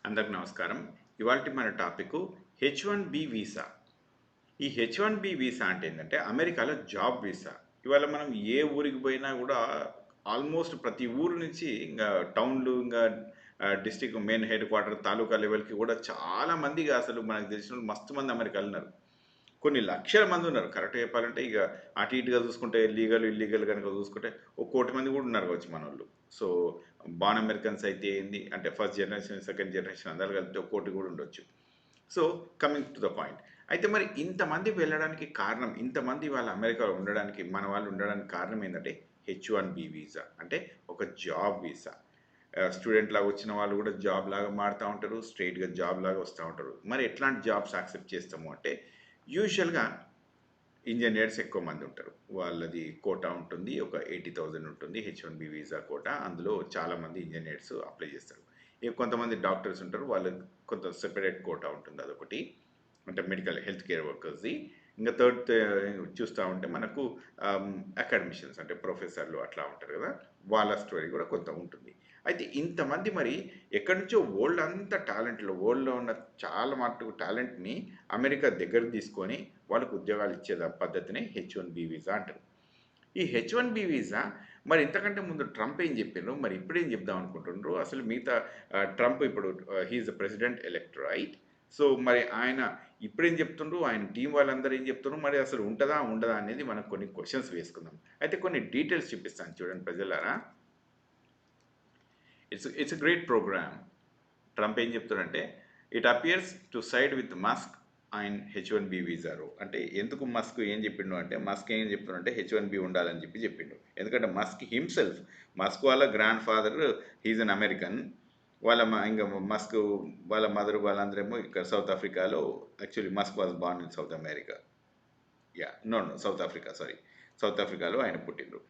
అందరికి నమస్కారం. ఇవాల్టి మన టాపిక్ H1B వీసా. ఈ H1B వీసా అంటే ఏంటంటే అమెరికాలో జాబ్ వీసా. ఇవాళ మనం ఏ ఊరికి పోయినా కూడా ఆల్మోస్ట్ ప్రతి ఊరు నుంచి ఇంకా టౌన్లు ఇంకా డిస్ట్రిక్ట్ మెయిన్ హెడ్ క్వార్టర్ తాలూకా లెవెల్కి కూడా చాలా మందిగా అసలు మనకు తెలిసిన వాళ్ళు మస్తు మంది అమెరికాలో ఉన్నారు. కొన్ని లక్షల మంది ఉన్నారు. కరెక్ట్గా చెప్పాలంటే ఇక అటు ఇటుగా చూసుకుంటే లీగల్ ఇల్లీగల్ కనుక చూసుకుంటే ఒక కోటి మంది కూడా ఉన్నారు కావచ్చు మన వాళ్ళు. సో బాన్ అమెరికన్స్ అయితే ఏంది అంటే ఫస్ట్ జనరేషన్ సెకండ్ జనరేషన్ అందరు కలిపితే ఒక కోటి కూడా ఉండొచ్చు. So coming to the point, అయితే మరి ఇంతమంది వెళ్ళడానికి కారణం, ఇంతమంది వాళ్ళ అమెరికాలో ఉండడానికి మన వాళ్ళు ఉండడానికి కారణం ఏంటంటే H1B వీసా అంటే ఒక జాబ్ వీసా. స్టూడెంట్ లాగా వచ్చిన వాళ్ళు కూడా జాబ్ లాగా మారుతూ ఉంటారు, స్ట్రైట్గా జాబ్ లాగా వస్తూ ఉంటారు. మరి ఎట్లాంటి జాబ్స్ యాక్సెప్ట్ చేస్తాము అంటే యూజువల్గా ఇంజనీర్స్ ఎక్కువ మంది ఉంటారు. వాళ్ళది కోటా ఉంటుంది, ఒక 80,000 ఉంటుంది H1B వీసా కోటా. అందులో చాలామంది ఇంజనీర్స్ అప్లై చేస్తారు. ఇక కొంతమంది డాక్టర్స్ ఉంటారు, వాళ్ళకి కొంత సెపరేట్ కోటా ఉంటుంది, అదొకటి. అంటే మెడికల్ హెల్త్ కేర్ వర్కర్స్ది. ఇంకా థర్డ్ చూస్తూ ఉంటే మనకు అకాడమిషియన్స్ అంటే ప్రొఫెసర్లు అట్లా ఉంటారు కదా, వాళ్ళ స్టోరీ కూడా కొంత ఉంటుంది. అయితే ఇంతమంది మరి ఎక్కడి నుంచో వరల్డ్ అంతా టాలెంట్లో, వరల్డ్లో ఉన్న చాలా మటుకు టాలెంట్ని అమెరికా దగ్గర తీసుకొని వాళ్ళకు ఉద్యోగాలు ఇచ్చే పద్ధతినే H1B వీసా అంటారు. ఈ H1B వీసా మరి ఇంతకంటే ముందు ట్రంప్ ఏం చెప్పిండ్రు, మరి ఇప్పుడు ఏం చెప్దాం అనుకుంటుండ్రు అసలు మిగతా ట్రంప్ ఇప్పుడు he's the president elect right. So మరి ఆయన ఇప్పుడేం చెప్తుండ్రు, ఆయన టీం వాళ్ళందరూ ఏం చెప్తున్నారు, మరి అసలు ఉంటుందా ఉండదా అనేది మనం కొన్ని క్వశ్చన్స్ వేసుకుందాం. అయితే కొన్ని డీటెయిల్స్ చూపిస్తాను చూడండి ప్రజలారా. It's a great program. Trump ఏం చెప్తారంటే it appears to side with Musk and H1B వీసారు. అంటే ఎందుకు మస్క్ ఏం చెప్పిండు అంటే, మస్క్ ఏం చెప్తున్నాడంటే H1B ఉండాలని చెప్పిండు. ఎందుకంటే మస్క్ హిమ్సెల్ఫ్, మస్క్ వాళ్ళ grand father he's an American. ఇంకా మస్క్ వాళ్ళ మదర్ వాళ్ళందరేమో ఇక్కడ సౌత్ ఆఫ్రికాలో. Actually Musk was born in South America. No South Africa, sorry, South ఆఫ్రికాలో ఆయన పుట్టిండ్రు.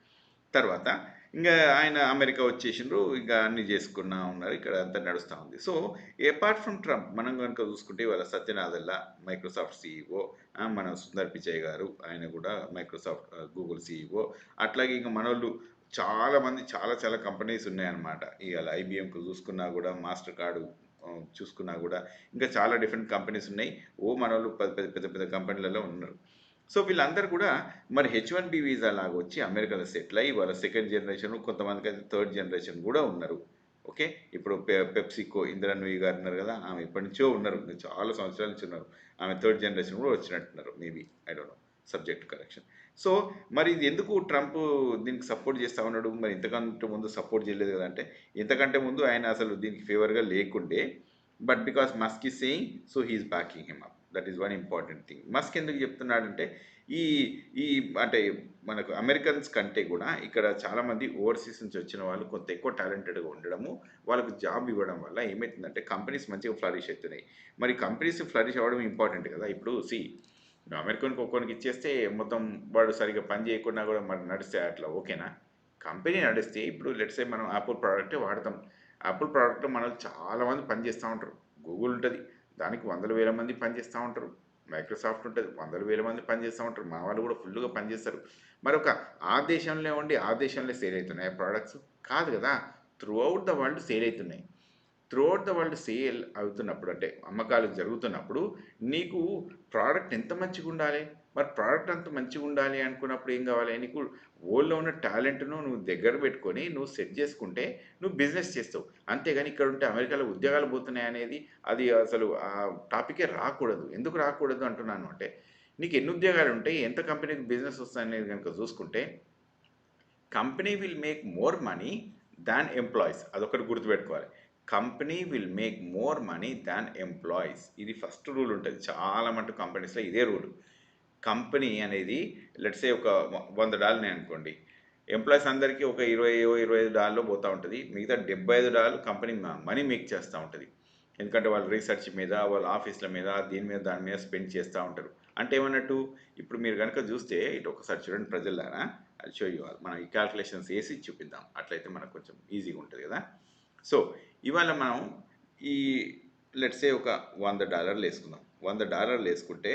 తర్వాత ఇంకా ఆయన అమెరికా వచ్చేసిండ్రు, ఇంకా అన్ని చేసుకున్నా ఉన్నారు, ఇక్కడ అంతా నడుస్తూ ఉంది. సో అపార్ట్ ఫ్రమ్ ట్రంప్ మనం కనుక చూసుకుంటే వాళ్ళ సత్యనాదెల్లా మైక్రోసాఫ్ట్ సిఇఓ, మన సుందర్ పిచాయ్ గారు ఆయన కూడా మైక్రోసాఫ్ట్ గూగుల్ సిఇఓ. అట్లాగే ఇంకా మనోళ్ళు చాలామంది చాలా చాలా కంపెనీస్ ఉన్నాయన్నమాట. ఇవాళ ఐబిఎంకు చూసుకున్నా కూడా, మాస్టర్ కార్డు చూసుకున్నా కూడా ఇంకా చాలా డిఫరెంట్ కంపెనీస్ ఉన్నాయి. మనోళ్ళు పెద్ద పెద్ద పెద్ద పెద్ద కంపెనీలలో ఉన్నారు. సో వీళ్ళందరూ కూడా మరి H1B వీసా లాగా వచ్చి అమెరికాలో సెటిల్ అయ్యి వాళ్ళ సెకండ్ జనరేషన్, కొంతమందికి అయితే థర్డ్ జనరేషన్ కూడా ఉన్నారు. ఓకే, ఇప్పుడు పెప్సికో ఇందిరా నూయి గారు ఉన్నారు కదా, ఆమె ఇప్పటి నుంచో ఉన్నారు, చాలా సంవత్సరాల నుంచి ఉన్నారు. ఆమె థర్డ్ జనరేషన్ కూడా వచ్చినట్టున్నారు, maybe, I don't know, subject correction. So మరి ఇది ఎందుకు ట్రంప్ దీనికి సపోర్ట్ చేస్తూ ఉన్నాడు, మరి ఇంతకంటే ముందు సపోర్ట్ చేయలేదు కదా అంటే, ఇంతకంటే ముందు ఆయన అసలు దీనికి ఫేవర్గా లేకుండే. But because Musk is saying, so he's backing him up. That is one important thing. Musk ఎందుకు చెప్తున్నాడంటే ఈ ఈ అంటే మనకు అమెరికన్స్ కంటే కూడా ఇక్కడ చాలామంది ఓవర్సీస్ నుంచి వచ్చిన వాళ్ళు కొంత ఎక్కువ టాలెంటెడ్గా ఉండడము, వాళ్ళకు జాబ్ ఇవ్వడం వల్ల ఏమవుతుందంటే కంపెనీస్ మంచిగా ఫ్లరిష్ అవుతున్నాయి. మరి కంపెనీస్ ఫ్లరిష్ అవ్వడం ఇంపార్టెంట్ కదా. ఇప్పుడు అమెరికన్కి ఒక్కొనికి ఇచ్చేస్తే మొత్తం వాడు సరిగ్గా పని చేయకుండా కూడా మరి నడిస్తే అట్లా ఓకేనా? కంపెనీ నడిస్తే ఇప్పుడు లెట్సే మనం యాపిల్ ప్రోడక్టే వాడతాం. యాపిల్ ప్రోడక్ట్ మనకు చాలామంది పనిచేస్తూ ఉంటారు. గూగుల్ ఉంటుంది, దానికి వందల వేల మంది పనిచేస్తూ ఉంటారు. మైక్రోసాఫ్ట్ ఉంటుంది, వందల వేల మంది పనిచేస్తూ ఉంటారు. మా వాళ్ళు కూడా ఫుల్గా పనిచేస్తారు. మరి ఒక ఆ దేశంలో ఉండి ఆ దేశంలో సేల్ అవుతున్నాయి ప్రోడక్ట్స్ కాదు కదా, through out the world sale అవుతున్నాయి. త్రూఅవుట్ ద వరల్డ్ సేల్ అవుతున్నప్పుడు అంటే అమ్మకాలు జరుగుతున్నప్పుడు నీకు ప్రోడక్ట్ ఎంత మంచిగా ఉండాలి. మరి ప్రోడక్ట్ అంత మంచిగా ఉండాలి అనుకున్నప్పుడు ఏం కావాలి, నీకు వరల్డ్లో ఉన్న టాలెంట్ను నువ్వు దగ్గర పెట్టుకొని నువ్వు సెట్ చేసుకుంటే నువ్వు బిజినెస్ చేస్తావు. అంతేగాని ఇక్కడ ఉంటే అమెరికాలో ఉద్యోగాలు పోతున్నాయి అనేది అది అసలు ఆ టాపికే రాకూడదు. ఎందుకు రాకూడదు అంటున్నాను అంటే, నీకు ఎన్ని ఉద్యోగాలు ఉంటాయి, ఎంత కంపెనీకి బిజినెస్ వస్తాయి అనేది కనుక చూసుకుంటే, company will make more money than employees. అదొకటి గుర్తుపెట్టుకోవాలి. Company will make more money than employees. ఇది ఫస్ట్ రూల్ ఉంటుంది చాలా మటుకు కంపెనీస్లో, ఇదే రూల్. కంపెనీ అనేది లెట్సే ఒక $100 అనుకోండి, ఎంప్లాయీస్ అందరికీ ఒక $20-25 పోతూ ఉంటుంది. మిగతా $75 కంపెనీ మనీ మేక్ చేస్తూ ఉంటుంది. ఎందుకంటే వాళ్ళు రీసెర్చ్ మీద, వాళ్ళ ఆఫీసుల మీద, దీని మీద దాని మీద స్పెండ్ చేస్తూ ఉంటారు. అంటే ఏమన్నట్టు, ఇప్పుడు మీరు కనుక చూస్తే ఇటు ఒకసారి చూడండి ప్రజలారా, అది షో యూ ఆల్. మనం ఈ క్యాల్కులేషన్స్ వేసి చూపిద్దాం, అట్లయితే మనకు కొంచెం ఈజీగా ఉంటుంది కదా. సో ఇవాళ మనం ఈ లెట్సే ఒక $100 వేసుకుందాం. $100 వేసుకుంటే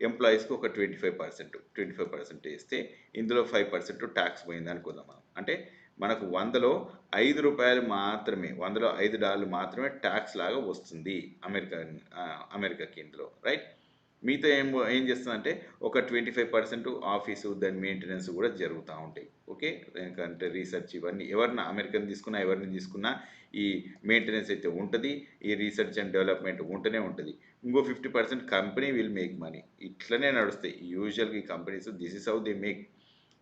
ఎంప్లాయీస్కి ఒక 25% వేస్తే ఇందులో 5% ట్యాక్స్ పోయింది అనుకుందాం మనం. అంటే మనకు 100లో ₹5 మాత్రమే, 100లో $5 మాత్రమే ట్యాక్స్ లాగా వస్తుంది అమెరికాకి ఇందులో, రైట్? మీతో ఏం చేస్తుందంటే ఒక 25% ఆఫీసు దాని మెయింటెనెన్స్ కూడా జరుగుతూ ఉంటాయి. ఓకే, ఎందుకంటే రీసెర్చ్ ఇవన్నీ ఎవరిని అమెరికన్ తీసుకున్నా ఎవరిని తీసుకున్నా ఈ మెయింటెనెన్స్ అయితే ఉంటుంది, ఈ రీసెర్చ్ అండ్ డెవలప్మెంట్ ఉంటూనే ఉంటుంది. ఇంకో 50% కంపెనీ విల్ మేక్ మనీ. ఇట్లనే నడుస్తాయి యూజువల్గా ఈ companies. This is how they make.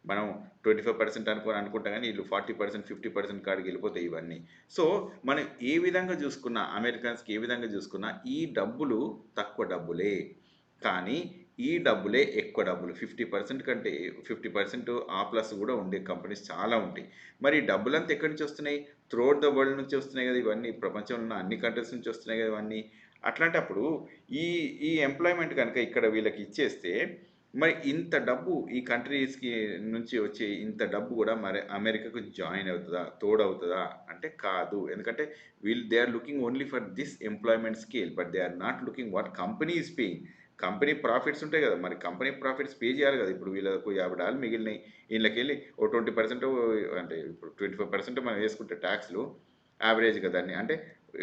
మనం 25% అనుకుంటాం కానీ వీళ్ళు 40% 50% కాడికి వెళ్ళిపోతాయి ఇవన్నీ. సో మనం ఏ విధంగా చూసుకున్నా, అమెరికన్స్కి ఏ విధంగా చూసుకున్నా ఈ డబ్బులు తక్కువ డబ్బులే, కానీ ఈ డబ్బులే ఎక్కువ డబ్బులు. 50% కంటే 50% ఆ ప్లస్ కూడా ఉండే కంపెనీస్ చాలా ఉంటాయి. మరి ఈ డబ్బులంతా ఎక్కడి నుంచి వస్తున్నాయి? త్రూఅవుట్ ద వరల్డ్ నుంచి వస్తున్నాయి కదా ఇవన్నీ, ప్రపంచంలో ఉన్న అన్ని కంట్రీస్ నుంచి వస్తున్నాయి కదా ఇవన్నీ. అట్లాంటప్పుడు ఈ ఈ ఎంప్లాయ్మెంట్ కనుక ఇక్కడ వీళ్ళకి ఇచ్చేస్తే మరి ఇంత డబ్బు ఈ కంట్రీస్కి నుంచి వచ్చే ఇంత డబ్బు కూడా మరి అమెరికాకు జాయిన్ అవుతుందా, తోడవుతుందా అంటే కాదు. ఎందుకంటే they are looking only for this employment scale, but they are not looking what company is paying. Company profits ఉంటాయి కదా, మరి కంపెనీ ప్రాఫిట్స్ పే చేయాలి కదా. ఇప్పుడు వీళ్ళకు $50 మిగిలినాయి, వీళ్ళకి వెళ్ళి ఓ 20%, అంటే ఇప్పుడు 25% మనం వేసుకుంటే ట్యాక్స్లు యావరేజ్గా దాన్ని, అంటే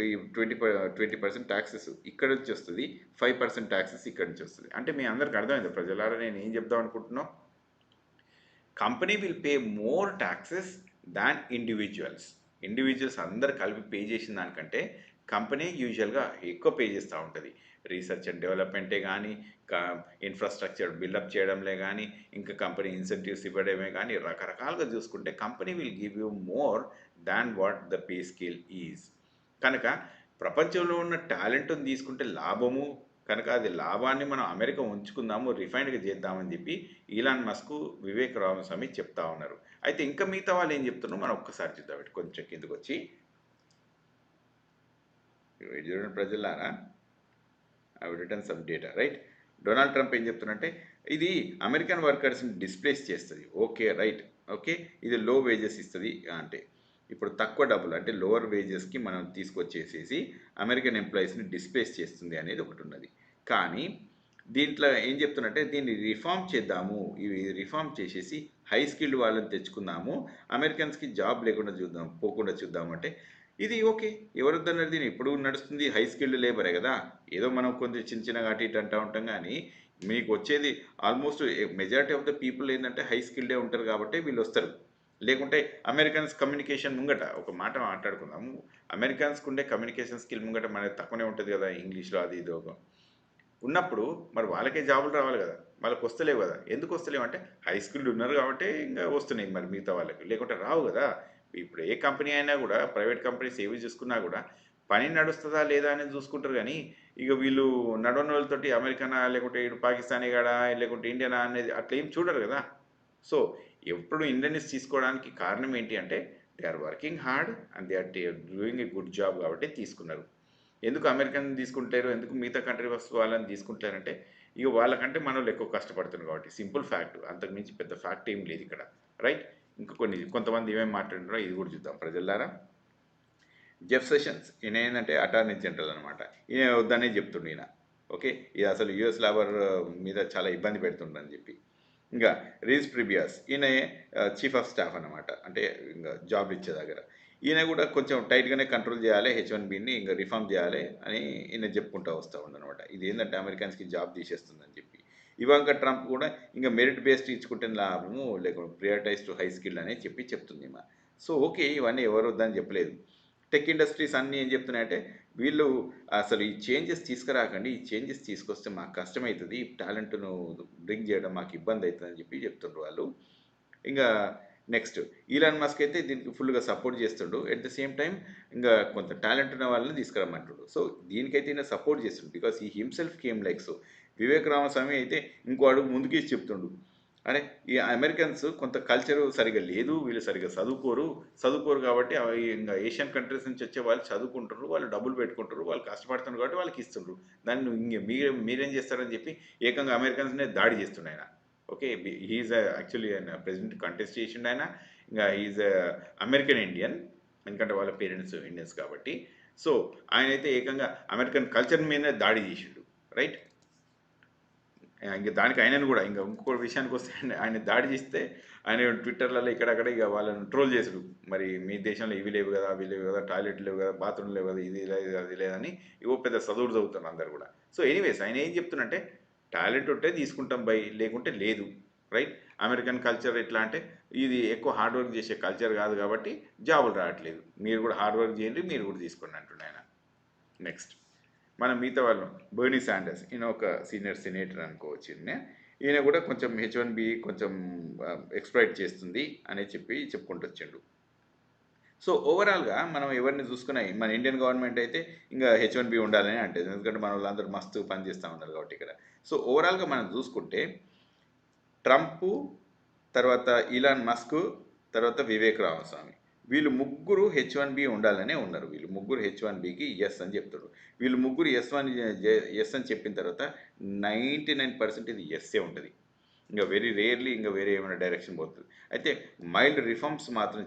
ఈ 20% ట్యాక్సెస్ ఇక్కడ నుంచి వస్తుంది, 5% ట్యాక్సెస్ ఇక్కడ నుంచి వస్తుంది. అంటే మీ అందరికి అర్థమైంది ప్రజలారా నేను ఏం చెప్దాం అనుకుంటున్నాం? Company will pay more taxes than individuals అందరు కలిపి పే చేసిన దానికంటే కంపెనీ యూజువల్గా ఎక్కువ పే చేస్తూ ఉంటుంది. రీసెర్చ్ అండ్ డెవలప్మెంటే కానీ, ఇన్ఫ్రాస్ట్రక్చర్ బిల్డప్ చేయడంలే కానీ, ఇంకా కంపెనీ ఇన్సెంటివ్స్ ఇవ్వడమే కానీ, రకరకాలుగా చూసుకుంటే company will give you more than what the pay scale is. కనుక ప్రపంచంలో ఉన్న టాలెంట్ని తీసుకుంటే లాభము, కనుక అది లాభాన్ని మనం అమెరికా ఉంచుకుందాము, రిఫైన్డ్గా చేద్దామని చెప్పి ఈలాన్ మస్క్, వివేక్ రామస్వామి చెప్తా ఉన్నారు. అయితే ఇంకా మిగతా వాళ్ళు ఏం చెప్తున్నారు మనం ఒక్కసారి చూద్దాం. కొంచెం కిందకు వచ్చి చూడండి ప్రజలారా, I return some data, right? Donald Trump ఏం చెప్తున్నారంటే ఇది అమెరికన్ వర్కర్స్ని డిస్ప్లేస్ చేస్తుంది. ఓకే, రైట్, ఓకే, ఇది లో వేజెస్ ఇస్తుంది అంటే ఇప్పుడు తక్కువ డబ్బులు అంటే లోవర్ వేజెస్కి మనం తీసుకొచ్చేసేసి అమెరికన్ ఎంప్లాయీస్ని డిస్ప్లేస్ చేస్తుంది అనేది ఒకటి ఉన్నది. కానీ దీంట్లో ఏం చెప్తున్నట్టే దీన్ని రిఫార్మ్ చేద్దాము, ఇవి రిఫార్మ్ చేసేసి హై స్కిల్డ్ వాళ్ళని తెచ్చుకుందాము, అమెరికన్స్కి జాబ్ లేకుండా పోకుండా చూద్దాము అంటే ఇది ఓకే, ఎవరొద్దన్నారు? దీన్ని ఇప్పుడు నడుస్తుంది హై స్కిల్డ్ లేబరే కదా. ఏదో మనం కొంచెం చిన్న చిన్నగా అటు ఇటు అంటూ ఉంటాం కానీ మీకు వచ్చేది almost majority of the people ఏంటంటే హై స్కిల్డే ఉంటారు కాబట్టి వీళ్ళు వస్తారు. లేకుంటే అమెరికన్స్ కమ్యూనికేషన్ ముంగట ఒక మాట మాట్లాడుకుందాము, అమెరికన్స్కి ఉండే కమ్యూనికేషన్ స్కిల్ ముంగట మనకి తక్కువనే ఉంటుంది కదా, ఇంగ్లీష్లో అది ఇది ఉన్నప్పుడు మరి వాళ్ళకే జాబులు రావాలి కదా, వాళ్ళకి వస్తలేవు కదా. ఎందుకు వస్తలేవు అంటే హై స్కిల్డ్ ఉన్నారు కాబట్టి ఇంకా వస్తున్నాయి, మరి మిగతా వాళ్ళకి లేకుంటే రావు కదా. ఇప్పుడు ఏ కంపెనీ అయినా కూడా, ప్రైవేట్ కంపెనీస్ ఏవి చూసుకున్నా కూడా పని నడుస్తుందా లేదా అనేది చూసుకుంటారు. కానీ ఇక వీళ్ళు నడవని వాళ్ళతోటి అమెరికనా లేకుంటే ఇటు పాకిస్తానీ కాడా లేకుంటే ఇండియనా అనేది అట్లా ఏం చూడరు కదా. సో ఎప్పుడు ఇండియన్స్ తీసుకోవడానికి కారణం ఏంటి అంటే they are working hard and they are doing a good job కాబట్టి తీసుకున్నారు. ఎందుకు అమెరికన్ తీసుకుంటారు, ఎందుకు మిగతా కంట్రీ వాళ్ళని తీసుకుంటారంటే ఇక వాళ్ళకంటే మనలో ఎక్కువ కష్టపడుతున్నారు కాబట్టి, సింపుల్ ఫ్యాక్ట్. అంతకు మించి పెద్ద ఫ్యాక్ట్ ఏం లేదు ఇక్కడ, రైట్? ఇంకా కొంతమంది ఏమేమి మాట్లాడినారో ఇది కూడా చూద్దాం ప్రజలారా. జెఫ్ సెషన్స్ ఈయన ఏంటంటే అటార్నీ జనరల్ అనమాట. ఈయన వద్దనే చెప్తుండే ఈయన. ఓకే, ఇది అసలు యుఎస్ లేబర్ మీద చాలా ఇబ్బంది పెడుతుండని చెప్పి. ఇంకా రీస్ ప్రిబియాస్ ఈయన చీఫ్ ఆఫ్ స్టాఫ్ అనమాట, అంటే ఇంకా జాబ్ ఇచ్చే దగ్గర. ఈయన కూడా కొంచెం టైట్గానే కంట్రోల్ చేయాలి, H1Bని ఇంకా రిఫార్మ్ చేయాలి అని ఈయన చెప్పుకుంటూ వస్తూ ఉండనమాట. ఇది ఏంటంటే అమెరికన్స్కి జాబ్ తీసేస్తుందని చెప్పి. ఇవాంక ట్రంప్ కూడా ఇంకా మెరిట్ బేస్డ్ ఇచ్చుకుంటే లాభము, లేకుంటే ప్రియారిటైజ్ టు హై స్కిల్ అని చెప్తుంది ఈమె. సో ఓకే, ఇవన్నీ ఎవరు వద్దని చెప్పలేదు. టెక్ ఇండస్ట్రీస్ అన్నీ ఏం చెప్తున్నాయంటే వీళ్ళు అసలు ఈ చేంజెస్ తీసుకురాకండి, ఈ చేంజెస్ తీసుకొస్తే మాకు కష్టమవుతుంది, టాలెంట్ను బ్రింగ్ చేయడం మాకు ఇబ్బంది అవుతుందని చెప్పి చెప్తుండ్రు వాళ్ళు. ఇంకా నెక్స్ట్ ఈలాన్ మస్క్ అయితే దీనికి ఫుల్గా సపోర్ట్ చేస్తుండు. ఎట్ ద సేమ్ టైం ఇంకా కొంత టాలెంట్ ఉన్న వాళ్ళని తీసుకురమ్మంటుడు. సో దీనికైతే ఈయన సపోర్ట్ చేస్తుండు బికాస్ ఈ himself came like. So Vivek Ramaswamy అయితే ఇంకో అడుగు ముందుకేసి చెప్తుండు, అరే ఈ అమెరికన్స్ కొంత కల్చరు సరిగా లేదు, వీళ్ళు సరిగా చదువుకోరు కాబట్టి ఇంకా ఏషియన్ కంట్రీస్ నుంచి వచ్చే వాళ్ళు చదువుకుంటారు, వాళ్ళు డబ్బులు పెట్టుకుంటారు, వాళ్ళు కష్టపడుతున్నారు కాబట్టి వాళ్ళకి ఇస్తుండ్రు, దాన్ని మీరేం చేస్తారని చెప్పి ఏకంగా అమెరికన్స్నే దాడి చేస్తుండే ఆయన. ఓకే, హీఈస్ యాక్చువల్లీ ఆయన ప్రెసిడెంట్ కంటెస్ట్ చేసిండు ఆయన. ఇంకా హీఈస్ అమెరికన్ ఇండియన్, ఎందుకంటే వాళ్ళ పేరెంట్స్ ఇండియన్స్ కాబట్టి. సో ఆయన అయితే ఏకంగా అమెరికన్ కల్చర్ మీదనే దాడి చేసిండు, రైట్? ఇంక దానికి ఆయనను కూడా ఇంకా ఇంకో విషయానికి వస్తే ఆయన దాడి చేస్తే ఆయన ట్విట్టర్లలో ఇక్కడక్కడ ఇక వాళ్ళని ట్రోల్ చేసుడు. మరి మీ దేశంలో ఇవి లేవు కదా, అవి లేవు కదా, టాయిలెట్ లేవు కదా, బాత్రూమ్ లేవు కదా, ఇది లేదు అది లేదని ఇవో పెద్ద చదువుడు చదువుతారు అందరు కూడా. సో ఎనీవేస్ ఆయన ఏం చెప్తున్నంటే టాలెంట్ ఉంటే తీసుకుంటాం బై, లేకుంటే లేదు. రైట్. అమెరికన్ కల్చర్ ఎట్లా అంటే ఇది ఎక్కువ హార్డ్ వర్క్ చేసే కల్చర్ కాదు కాబట్టి జాబులు రావట్లేదు. మీరు కూడా హార్డ్ వర్క్ చేయండి, మీరు కూడా తీసుకోండి అంటున్నాను ఆయన. నెక్స్ట్ మనం మిగతా వాళ్ళు బర్నీ శాండర్స్, ఈయన ఒక సీనియర్ సెనేటర్ అనుకోవచ్చు. ఈయన కూడా కొంచెం H1B కొంచెం ఎక్స్ప్లాయిట్ చేస్తుంది అని చెప్పుకుంటూ వచ్చిండు. సో ఓవరాల్గా మనం ఎవరిని చూసుకున్నా మన ఇండియన్ గవర్నమెంట్ అయితే ఇంకా H1B ఉండాలని అంటేది, ఎందుకంటే మన వాళ్ళందరూ మస్తు పని చేస్తూ ఉన్నారు కాబట్టి ఇక్కడ. సో ఓవరాల్గా మనం చూసుకుంటే ట్రంప్, తర్వాత ఇలాన్ మస్క్, తర్వాత వివేక్ రామస్వామి, వీళ్ళు ముగ్గురు H1B ఉండాలనే ఉన్నారు. వీళ్ళు ముగ్గురు H1Bకి ఎస్ అని చెప్తారు. వీళ్ళు ముగ్గురు ఎస్ అని చెప్పిన తర్వాత 99% ఇది ఎస్సే ఉంటుంది. ఇంకా వెరీ రేర్లీ ఇంకా వేరే ఏమైనా డైరెక్షన్ పోతుంది. అయితే మైల్డ్ రిఫార్మ్స్ మాత్రం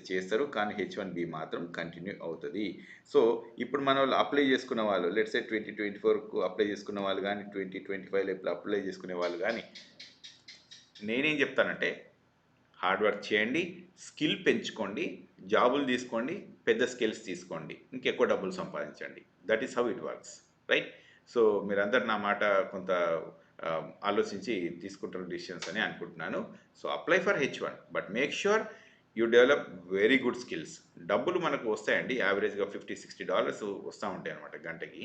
చేస్తారు, కానీ H1B మాత్రం కంటిన్యూ అవుతుంది. సో ఇప్పుడు మన వాళ్ళు అప్లై చేసుకున్న వాళ్ళు లెట్స్ సే 2024కు అప్లై చేసుకున్న వాళ్ళు కానీ 2025లో ఇప్పుడు అప్లై చేసుకునే వాళ్ళు కానీ నేనేం చెప్తానంటే హార్డ్ వర్క్ చేయండి, స్కిల్ పెంచుకోండి, జాబులు తీసుకోండి, పెద్ద స్కిల్స్ తీసుకోండి, ఇంకెక్కువ డబ్బులు సంపాదించండి. That is how it works. Right. So మీరందరు నా మాట కొంత ఆలోచించి తీసుకుంటున్న డిసిషన్స్ అని అనుకుంటున్నాను. So apply for H1 but make sure you develop very good skills. డబ్బులు మనకు వస్తాయండి, యావరేజ్గా $50-60 వస్తూ ఉంటాయి అన్నమాట గంటకి.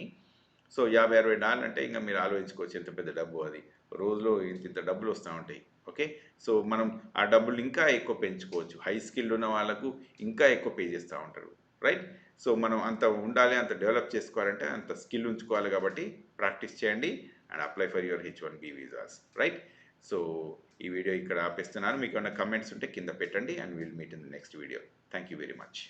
సో $50-60 అంటే ఇంకా మీరు ఆలోచించుకోవచ్చు ఎంత పెద్ద డబ్బు అది. రోజులో ఇంత డబ్బులు వస్తూ ఉంటాయి. ఓకే. సో మనం ఆ డబ్బులు ఇంకా ఎక్కువ పెంచుకోవచ్చు. హై స్కిల్ ఉన్న వాళ్ళకు ఇంకా ఎక్కువ పే చేస్తూ ఉంటారు. రైట్. సో మనం అంత ఉండాలి, అంత డెవలప్ చేసుకోవాలంటే అంత స్కిల్ ఉంచుకోవాలి. కాబట్టి ప్రాక్టీస్ చేయండి and apply for your H1B visas. Right. So ఈ వీడియో ఇక్కడ ఆపేస్తున్నాను. మీకు ఏమైనా కమెంట్స్ ఉంటే కింద పెట్టండి and will meet in the next video. Thank you very much.